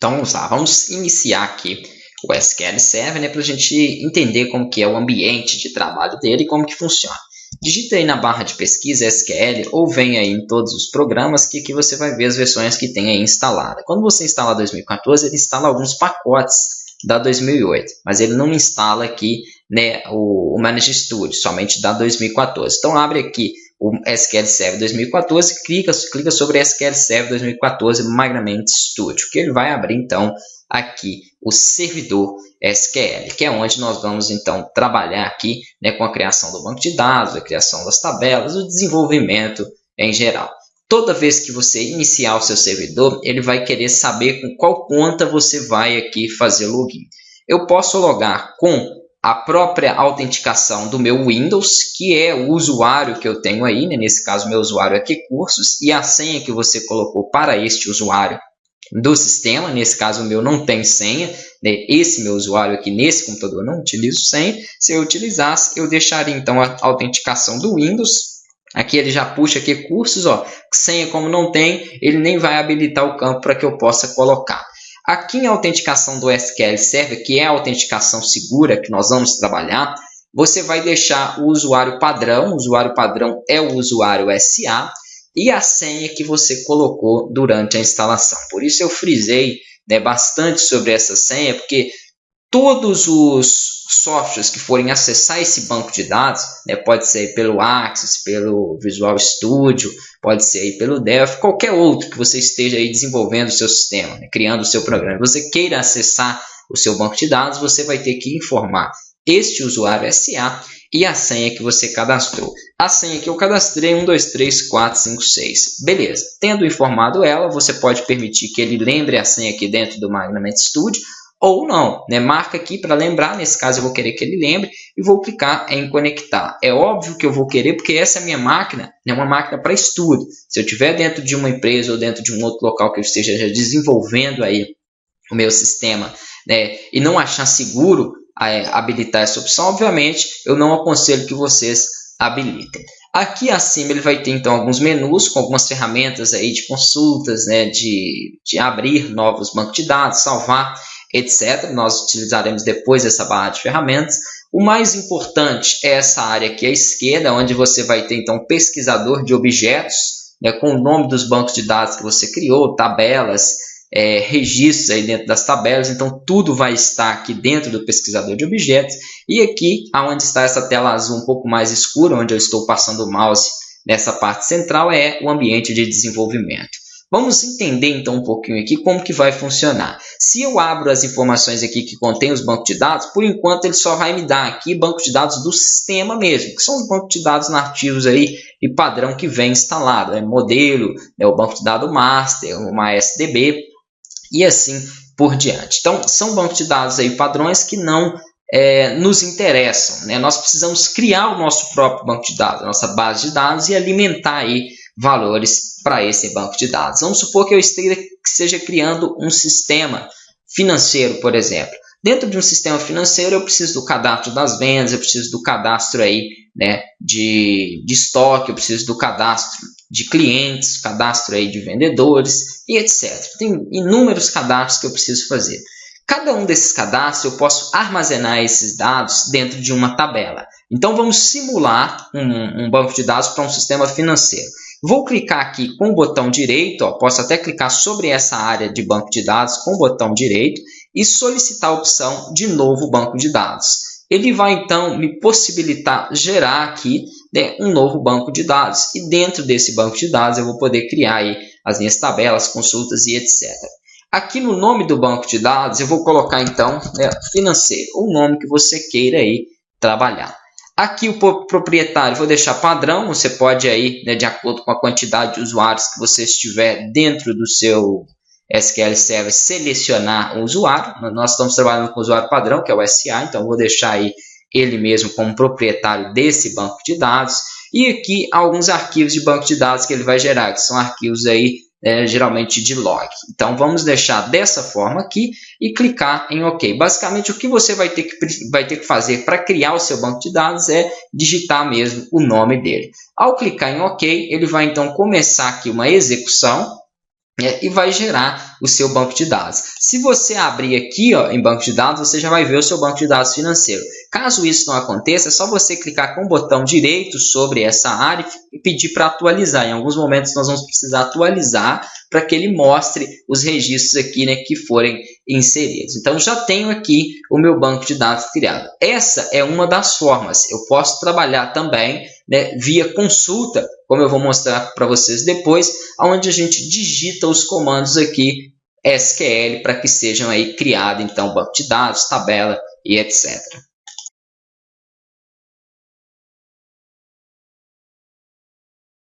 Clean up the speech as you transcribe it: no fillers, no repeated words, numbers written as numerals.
Então vamos lá, vamos iniciar aqui o SQL Server, né, para a gente entender como que é o ambiente de trabalho dele e como que funciona. Digita aí na barra de pesquisa SQL ou vem aí em todos os programas que aqui você vai ver as versões que tem aí instalada. Quando você instala 2014, ele instala alguns pacotes da 2008, mas ele não instala aqui, né, o Manage Studio, somente da 2014. Então abre aqui o SQL Server 2014, clica sobre SQL Server 2014 Migrant Studio, que ele vai abrir então aqui o servidor SQL, que é onde nós vamos então trabalhar aqui, né, com a criação do banco de dados, a criação das tabelas, o desenvolvimento em geral. Toda vez que você iniciar o seu servidor, ele vai querer saber com qual conta você vai aqui fazer login. Eu posso logar com a própria autenticação do meu Windows, que é o usuário que eu tenho aí, né? Nesse caso meu usuário é Qcursos, e a senha que você colocou para este usuário do sistema, nesse caso o meu não tem senha, né? Esse meu usuário aqui nesse computador não utilizo senha. Se eu utilizasse, eu deixaria então a autenticação do Windows. Aqui ele já puxa aqui cursos, ó, senha como não tem, ele nem vai habilitar o campo para que eu possa colocar. Aqui em autenticação do SQL Server, que é a autenticação segura que nós vamos trabalhar, você vai deixar o usuário padrão é o usuário SA, e a senha que você colocou durante a instalação. Por isso eu frisei, né, bastante sobre essa senha, porque todos os softwares que forem acessar esse banco de dados, né, pode ser pelo Access, pelo Visual Studio, pode ser aí pelo Delphi, qualquer outro que você esteja aí desenvolvendo o seu sistema, né, criando o seu programa, você queira acessar o seu banco de dados, você vai ter que informar este usuário SA e a senha que você cadastrou. A senha que eu cadastrei 123456. Beleza. Tendo informado ela, você pode permitir que ele lembre a senha aqui dentro do Migrant Studio, ou não, né? Marca aqui para lembrar, nesse caso eu vou querer que ele lembre e vou clicar em conectar. É óbvio que eu vou querer, porque essa é a minha máquina, é uma máquina para estudo. Se eu estiver dentro de uma empresa ou dentro de um outro local que eu esteja já desenvolvendo aí o meu sistema, né, e não achar seguro habilitar essa opção, obviamente eu não aconselho que vocês habilitem. Aqui acima ele vai ter então alguns menus com algumas ferramentas aí de consultas, né, de abrir novos bancos de dados, salvar, etc. Nós utilizaremos depois essa barra de ferramentas. O mais importante é essa área aqui à esquerda, onde você vai ter então um pesquisador de objetos, né, com o nome dos bancos de dados que você criou, tabelas, registros aí dentro das tabelas. Então tudo vai estar aqui dentro do pesquisador de objetos. E aqui, onde está essa tela azul um pouco mais escura, onde eu estou passando o mouse nessa parte central, é o ambiente de desenvolvimento. Vamos entender então um pouquinho aqui como que vai funcionar. Se eu abro as informações aqui que contém os bancos de dados, por enquanto ele só vai me dar aqui bancos de dados do sistema mesmo, que são os bancos de dados nativos aí e padrão que vem instalado, modelo, o banco de dados master, o MySDB e assim por diante. Então são bancos de dados aí padrões que não nos interessam, né? Nós precisamos criar o nosso próprio banco de dados, a nossa base de dados, e alimentar aí valores para esse banco de dados. Vamos supor que eu esteja criando um sistema financeiro, por exemplo. Dentro de um sistema financeiro eu preciso do cadastro das vendas, eu preciso do cadastro aí, né, de estoque, eu preciso do cadastro de clientes, cadastro aí de vendedores e etc. Tem inúmeros cadastros que eu preciso fazer. Cada um desses cadastros eu posso armazenar esses dados dentro de uma tabela. Então vamos simular um banco de dados para um sistema financeiro. Vou clicar aqui com o botão direito, posso até clicar sobre essa área de banco de dados com o botão direito e solicitar a opção de novo banco de dados. Ele vai então me possibilitar gerar aqui, né, um novo banco de dados, e dentro desse banco de dados eu vou poder criar aí as minhas tabelas, consultas e etc. Aqui no nome do banco de dados eu vou colocar então, né, financeiro, o nome que você queira aí trabalhar. Aqui o proprietário vou deixar padrão, você pode aí, né, de acordo com a quantidade de usuários que você estiver dentro do seu SQL Server, selecionar o usuário. Nós estamos trabalhando com o usuário padrão, que é o SA, então vou deixar aí ele mesmo como proprietário desse banco de dados. E aqui alguns arquivos de banco de dados que ele vai gerar, que são arquivos aí geralmente de log. Então vamos deixar dessa forma aqui e clicar em OK. Basicamente o que você vai ter que fazer para criar o seu banco de dados é digitar mesmo o nome dele. Ao clicar em OK, ele vai então começar aqui uma execução, e vai gerar o seu banco de dados. Se você abrir aqui, ó, em banco de dados, você já vai ver o seu banco de dados financeiro. Caso isso não aconteça, é só você clicar com o botão direito sobre essa área e pedir para atualizar. Em alguns momentos nós vamos precisar atualizar para que ele mostre os registros aqui, né, que forem inseridos. Então já tenho aqui o meu banco de dados criado. Essa é uma das formas. Eu posso trabalhar também, né, via consulta, como eu vou mostrar para vocês depois, onde a gente digita os comandos aqui SQL para que sejam aí criados então banco de dados, tabela e etc.